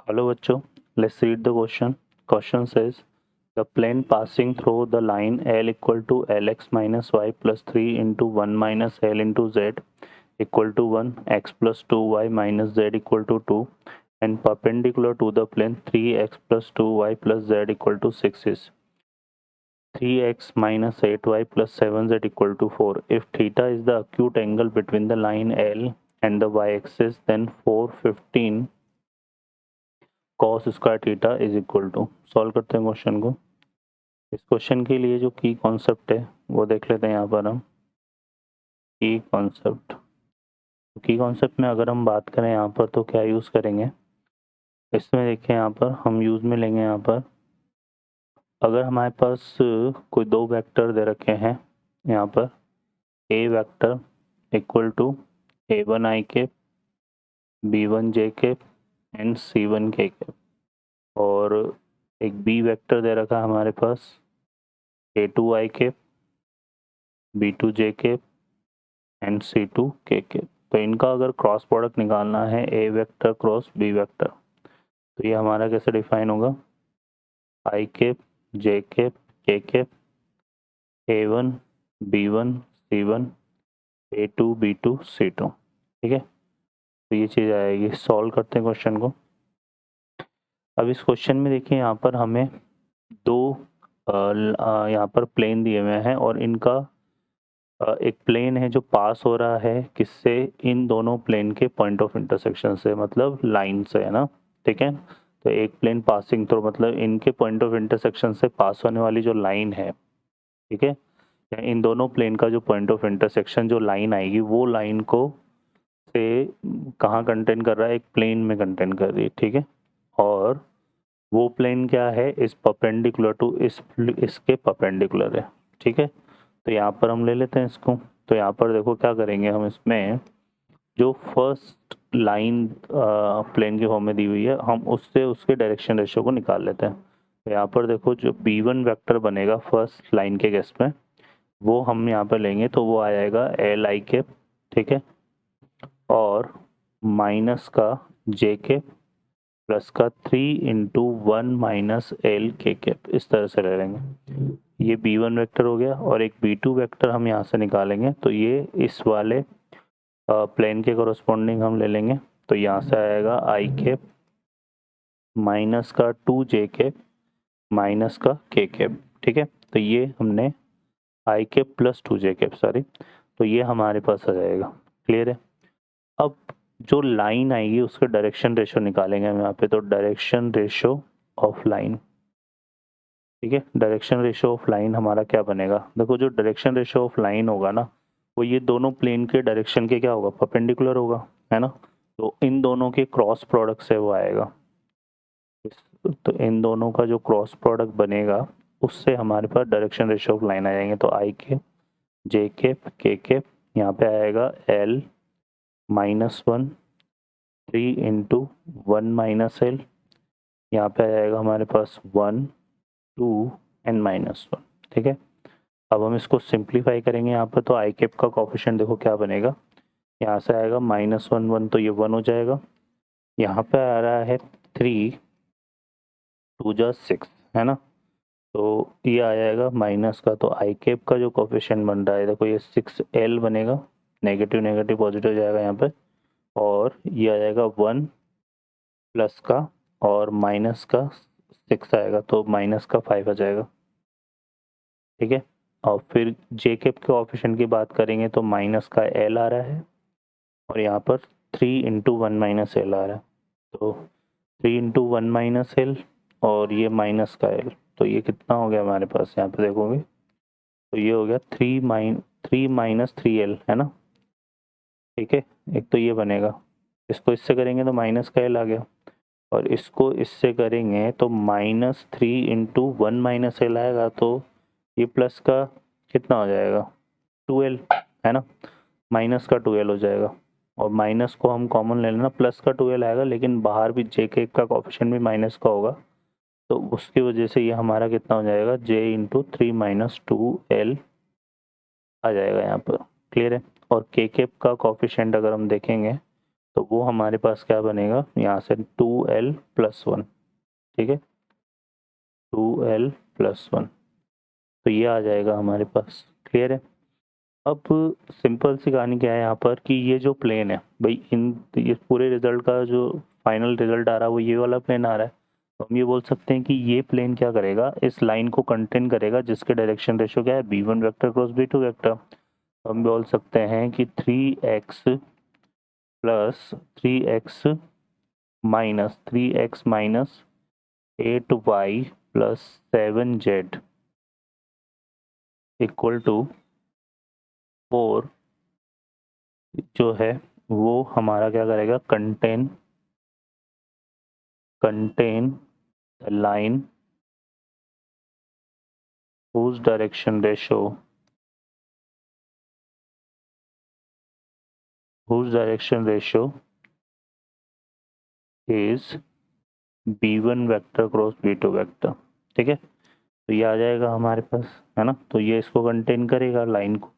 Hello बच्चों, let's read the question. Question says the plane passing through the line L equal to Lx minus y plus 3 into 1 minus L into z equal to 1, x plus 2y minus z equal to 2 and perpendicular to the plane 3x plus 2y plus z equal to 6 is 3x minus 8y plus 7z equal to 4. If theta is the acute angle between the line L and the y-axis, then 415 cos square theta is equal to. सॉल्व करते हैं question को। इस question के लिए जो की concept है वो देख लेते हैं यहाँ पर हम। की कॉन्सेप्ट में अगर हम बात करें यहाँ पर तो क्या यूज़ करेंगे इसमें, देखिए यहाँ पर हम यूज़ में लेंगे यहाँ पर अगर हमारे पास कोई दो वेक्टर दे रखे हैं यहाँ पर A vector equal to a1 i cap b1 j cap and c1 k cap और एक बी वेक्टर दे रखा है हमारे पास a2 i cap b2 j cap and c2 k cap. तो इनका अगर क्रॉस प्रोडक्ट निकालना है a vector cross b vector तो ये हमारा कैसे डिफाइन होगा, i cap j cap k cap a1 b1 c1 a2 b2 c2। ठीक है, तो ये चीज़ आएगी। सॉल्व करते हैं क्वेश्चन को। अब इस क्वेश्चन में देखिए यहाँ पर हमें दो यहाँ पर प्लेन दिए हुए हैं और इनका एक प्लेन है जो पास हो रहा है किससे, इन दोनों प्लेन के पॉइंट ऑफ इंटरसेक्शन से, मतलब लाइन से, है ना। ठीक है, तो एक प्लेन पासिंग थ्रू मतलब इनके पॉइंट ऑफ इंटरसेक्शन से पास होने वाली जो लाइन है, ठीक है, इन दोनों प्लेन का जो पॉइंट ऑफ इंटरसेक्शन जो लाइन आएगी वो लाइन को से कहाँ कंटेन कर रहा है, एक प्लेन में कंटेन कर रही है। ठीक है, और वो प्लेन क्या है, इस परपेंडिकुलर टू इसके परपेंडिकुलर है। ठीक है, तो यहाँ पर हम ले लेते हैं इसको। तो यहाँ पर देखो क्या करेंगे हम, इसमें जो फर्स्ट लाइन प्लेन के फॉर्म में दी हुई है हम उससे उसके डायरेक्शन रेशियो को निकाल लेते हैं। तो यहाँ पर देखो जो b1 वेक्टर बनेगा फर्स्ट लाइन के केस में वो हम यहाँ पर लेंगे तो वो आ जाएगा li कैप। ठीक है, और माइनस का j कैप प्लस का 3 इंटू 1 माइनस एल के कैप, इस तरह से ले लेंगे। ये b1 वेक्टर हो गया और एक b2 वेक्टर हम यहाँ से निकालेंगे तो ये इस वाले प्लेन के कोरस्पॉन्डिंग हम ले लेंगे। तो यहाँ से आएगा i कैप माइनस का 2j कैप माइनस का k कैप। ठीक है, तो ये हमने i cap plus 2j cap sorry, तो ये हमारे पास आ जाएगा। क्लियर है। अब जो लाइन आएगी उसके डायरेक्शन रेशियो निकालेंगे हम यहाँ पे। तो डायरेक्शन रेशियो ऑफ लाइन, ठीक है, डायरेक्शन रेशियो ऑफ लाइन हमारा क्या बनेगा, देखो जो डायरेक्शन रेशियो ऑफ लाइन होगा ना वो ये दोनों प्लेन के डायरेक्शन के क्या होगा, परपेंडिकुलर होगा, है ना। तो इन दोनों के क्रॉस प्रोडक्ट से वो आएगा। तो इन दोनों का जो क्रॉस प्रोडक्ट बनेगा उससे हमारे पास डायरेक्शन रेशियो ऑफ लाइन आ जाएंगे। तो आई कैप जे कैप के कैप यहाँ पे आएगा एल -1 3 इंटू 1 माइनस एल, यहाँ पे आ जाएगा हमारे पास 1 2 एंड -1। ठीक है, अब हम इसको सिंप्लीफाई करेंगे यहाँ पर। तो आई कैप का कोफिशिएंट देखो क्या बनेगा, यहाँ से आएगा -1 1 तो ये 1 हो जाएगा। यहाँ पे आ रहा है 3 2 जा 6, है ना, तो ये आ जाएगा माइनस का। तो आई कैप का जो कोफिशिएंट बन रहा है देखो ये 6l बनेगा, नेगेटिव नेगेटिव पॉजिटिव जाएगा यहाँ पे, और ये आ जाएगा 1 प्लस का और माइनस का 6 आएगा तो माइनस का 5 आ जाएगा। ठीक है, और फिर जे कैप के कोफिशिएंट की बात करेंगे तो माइनस का l आ रहा है और यहाँ पर 3 इंटू 1 माइनस एल आ रहा है। तो 3 इंटू 1 माइनस एल और ये माइनस का l, तो ये कितना हो गया हमारे पास, यहाँ पे देखोगे तो ये हो गया 3 माइनस 3l, है ना। ठीक है, एक तो ये बनेगा, इसको इससे करेंगे तो माइनस का l आ गया और इसको इससे करेंगे तो -3 इंटू 1 माइनस एल आएगा, तो ये प्लस का कितना हो जाएगा 2l, है ना, माइनस का 2l हो जाएगा। और माइनस को हम कॉमन ले लेना, प्लस का 2l आएगा लेकिन बाहर भी जे के का कोफिशिएंट भी माइनस का होगा तो उसकी वजह से ये हमारा कितना हो जाएगा j इंटू 3 माइनस 2l आ जाएगा यहाँ पर। क्लियर है। और के कैप का कोफिशिएंट अगर हम देखेंगे तो वो हमारे पास क्या बनेगा यहाँ से 2l+1, ठीक है, 2l+1, तो ये आ जाएगा हमारे पास। क्लियर है। अब सिंपल सी कहानी क्या है यहाँ पर कि ये जो प्लेन है भाई, ये पूरे रिजल्ट का जो फाइनल रिजल्ट आ रहा है वो ये वाला प्लेन आ रहा है। तो हम ये बोल सकते हैं कि ये प्लेन क्या करेगा, इस लाइन को कंटेन करेगा जिसके डायरेक्शन रेशियो क्या है, b1 vector cross b2 vector. तो हम बोल सकते हैं कि 3x plus 3x minus 8y plus 7z equal to 4 जो है वो हमारा क्या करेगा, contain the line whose direction ratio is b1 vector cross b2 vector. ठीक है, तो ये आ जाएगा हमारे पास, है ना। तो ये इसको कंटेन करेगा लाइन को।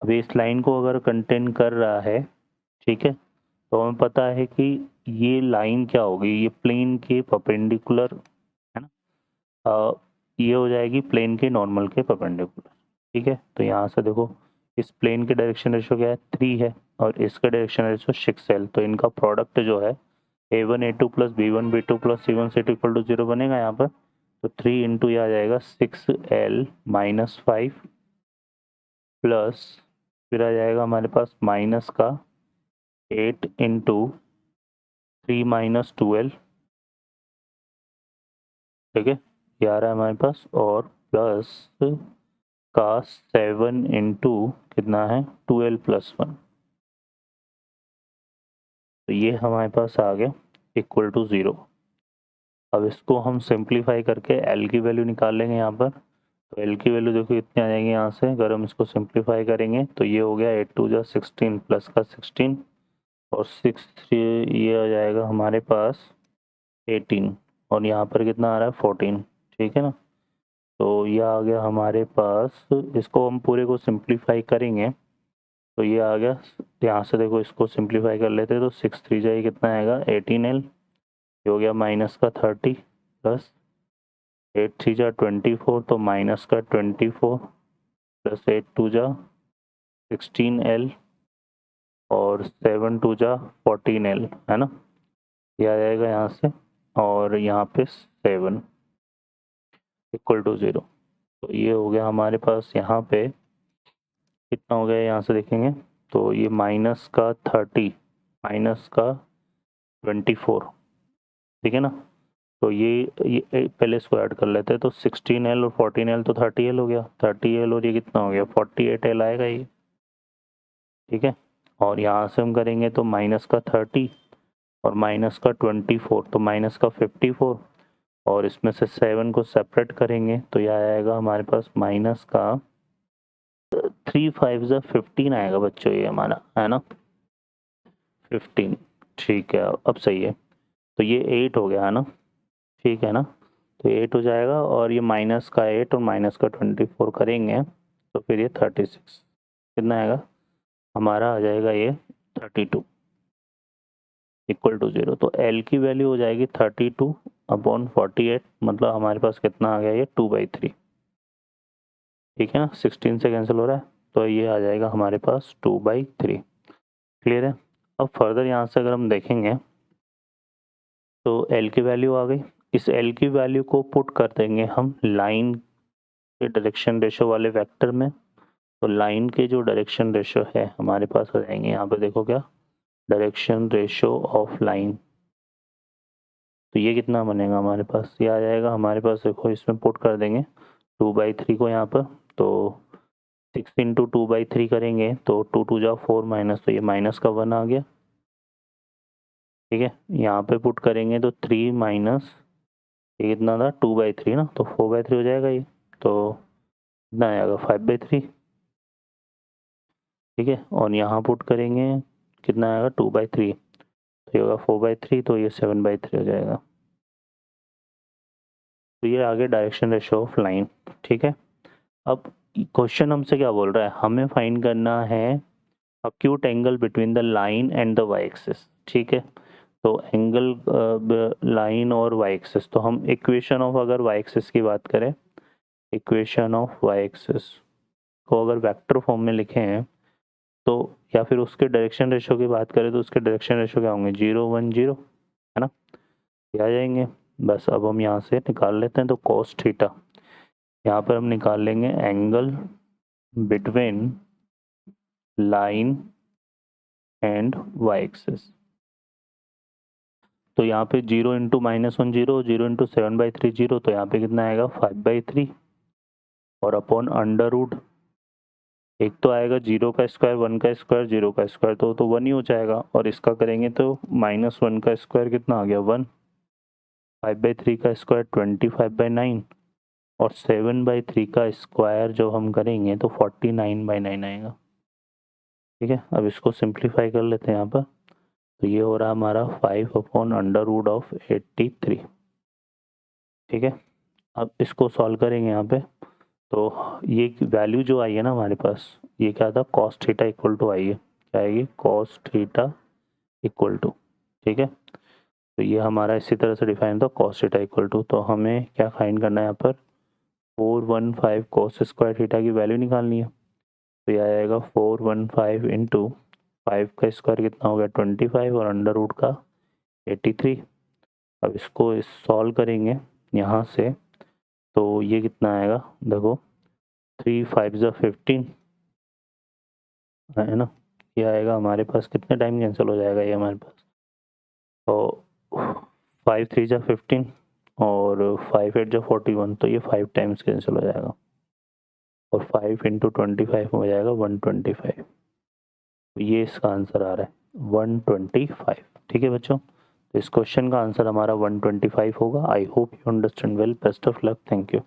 अभी इस लाइन को अगर कंटेन कर रहा है, ठीक है, तो हमें पता है कि ये लाइन क्या होगी, ये प्लेन के परपेंडिकुलर, है ना। ये हो जाएगी प्लेन के नॉर्मल के परपेंडिकुलर। ठीक है, तो यहाँ से देखो इस प्लेन के डायरेक्शन रेशियो क्या है, 3 है, और इसका डायरेक्शन रेशियो 6 है। तो इनका प्रोडक्ट जो है a1 a2 plus b1 b2 plus c1 c2 equal to 0 बनेगा यहाँ पर। तो 3 इंटू ये आ जाएगा 6l-5 प्लस फिर आ जाएगा हमारे पास माइनस का 8 इंटू 3 माइनस 2l। ठीक है, ये आ रहा है हमारे पास, और प्लस का 7 इंटू कितना है 2l+1। तो ये हमारे पास आ गया इक्वल टू 0। अब इसको हम सिंप्लीफाई करके l की वैल्यू निकाल लेंगे यहाँ पर। तो l की वैल्यू देखो कितनी आ जाएगी यहाँ से, अगर हम इसको सिंप्लीफाई करेंगे तो ये हो गया 8 2 जा 16 प्लस का 16 और 6 3, ये आ जाएगा हमारे पास 18, और यहाँ पर कितना आ रहा है 14। ठीक है ना, तो ये आ गया हमारे पास। इसको हम पूरे को सिंप्लीफाई करेंगे तो ये आ गया, यहाँ से देखो इसको सिंप्लीफाई कर लेते हैं तो 6 3 जाए कितना आएगा 18l, ये हो गया माइनस का 30 प्लस 8 3 जा 24, तो माइनस का 24 प्लस 8 2 जा 16l और 7 2 जा 14l, है ना। ये आ जाएगा यहाँ से, और यहाँ पे 7 इक्वल टू 0। तो ये हो गया हमारे पास, यहाँ पे कितना हो गया यहाँ से देखेंगे तो ये माइनस का 30 माइनस का 24। ठीक है ना, तो ये पहले इसको ऐड कर लेते हैं। तो 16l और 14l तो 30l हो गया, 30l और ये कितना हो गया 48l आएगा ये। ठीक है, और यहाँ से हम करेंगे तो माइनस का 30 और माइनस का 24, तो माइनस का 54, और इसमें से 7 को सेपरेट करेंगे तो यह आएगा हमारे पास माइनस का 3 5 जा 15 आएगा बच्चों, ये हमारा है ना 15। ठीक है, अब सही है। तो ये 8 हो गया है ना, ठीक है ना, तो 8 हो जाएगा, और ये माइनस का 8 और माइनस का 24 करेंगे तो फिर ये 36 कितना आएगा हमारा, आ जाएगा ये 32 इक्वल टू 0। तो L की वैल्यू हो जाएगी 32/48, मतलब हमारे पास कितना आ गया ये 2/3। ठीक है ना, 16 से कैंसिल हो रहा है, तो ये आ जाएगा हमारे पास 2/3। क्लियर है। अब फर्दर यहाँ से अगर हम देखेंगे तो L की वैल्यू आ गई। इस L की वैल्यू को पुट कर देंगे हम लाइन के डायरेक्शन रेशियो वाले वेक्टर में। तो लाइन के जो डायरेक्शन रेशियो है हमारे पास हो जाएंगे, यहाँ पे देखो क्या, डायरेक्शन रेशियो ऑफ लाइन। तो ये कितना बनेगा हमारे पास, ये आ जाएगा हमारे पास, देखो इसमें पुट कर देंगे 2/3 को यहाँ पर। तो 6 इंटू 2/3 करेंगे तो 2 2 जा 4 माइनस, तो ये माइनस का 1 आ गया। ठीक है, यहाँ पे पुट करेंगे तो 3 माइनस ये कितना था 2/3 ना, तो 4/3 हो जाएगा ये, तो कितना आएगा 5/3। ठीक है, और यहाँ पुट करेंगे कितना आएगा 2/3, तो ये होगा 4/3, तो ये 7/3 हो जाएगा। तो ये आगे डायरेक्शन रेशियो ऑफ लाइन। ठीक है, अब क्वेश्चन हमसे क्या बोल रहा है, हमें फाइंड करना है acute angle between the line and the y axis, ठीक है। तो एंगल लाइन और वाई एक्सिस, तो हम इक्वेशन ऑफ अगर वाई एक्सिस की बात करें, इक्वेशन ऑफ वाई एक्सिस को अगर वेक्टर फॉर्म में लिखे हैं तो, या फिर उसके डायरेक्शन रेशो की बात करें तो उसके डायरेक्शन रेशो क्या होंगे, 0 1 0, है ना, ये आ जाएंगे। बस अब हम यहाँ से निकाल लेते हैं। तो cos थीटा, यहाँ पर हम निकाल लेंगे angle between line and y axis. तो यहाँ पे 0 इंटू -1 0, 0 इंटू 7/3 0, तो यहाँ पे कितना आएगा 5/3 और अपॉन अंडर रूट, एक तो आएगा 0 का स्क्वायर, 1 का स्क्वायर, 0 का स्क्वायर, तो 1 ही हो जाएगा। और इसका करेंगे तो -1 का स्क्वायर कितना आ गया 1, 5/3 का स्क्वायर 25/9 और 7/3 का स्क्वायर जो हम करेंगे तो 49/9 आएगा। ठीक है, अब इसको सिंप्लीफाई कर लेते हैं यहाँ पर। तो ये हो रहा हमारा 5 अपॉन अंडर रूट ऑफ 83। ठीक है, अब इसको सॉल्व करेंगे यहाँ पे। तो ये वैल्यू जो आई है ना हमारे पास, ये क्या था, cos थीटा इक्वल टू आई है, क्या आएगी, cos थीटा इक्वल टू, ठीक है। तो ये हमारा इसी तरह से डिफाइन था, cos थीटा इक्वल टू। तो हमें क्या फाइंड करना है यहाँ पर, 415 cos स्क्वायर थीटा की वैल्यू निकालनी है। तो यह आएगा 415 इंटू 5 का स्क्वायर कितना हो गया 25 और अंडर रूट का 83। अब इसको सॉल्व करेंगे यहाँ से, तो ये कितना आएगा, देखो 3 5 ज़ा 15, है ना, ये आएगा हमारे पास, कितने टाइम कैंसिल हो जाएगा ये हमारे पास, तो 5 3 ज़ा 15 और 5 8 ज़ा 41, तो ये 5 टाइम्स कैंसिल हो जाएगा और 5 इंटू 25 हो जाएगा 125। तो ये इसका आंसर आ रहा है 125। ठीक है बच्चों, तो इस क्वेश्चन का आंसर हमारा 125 होगा। I hope you understand well, best of luck, thank you.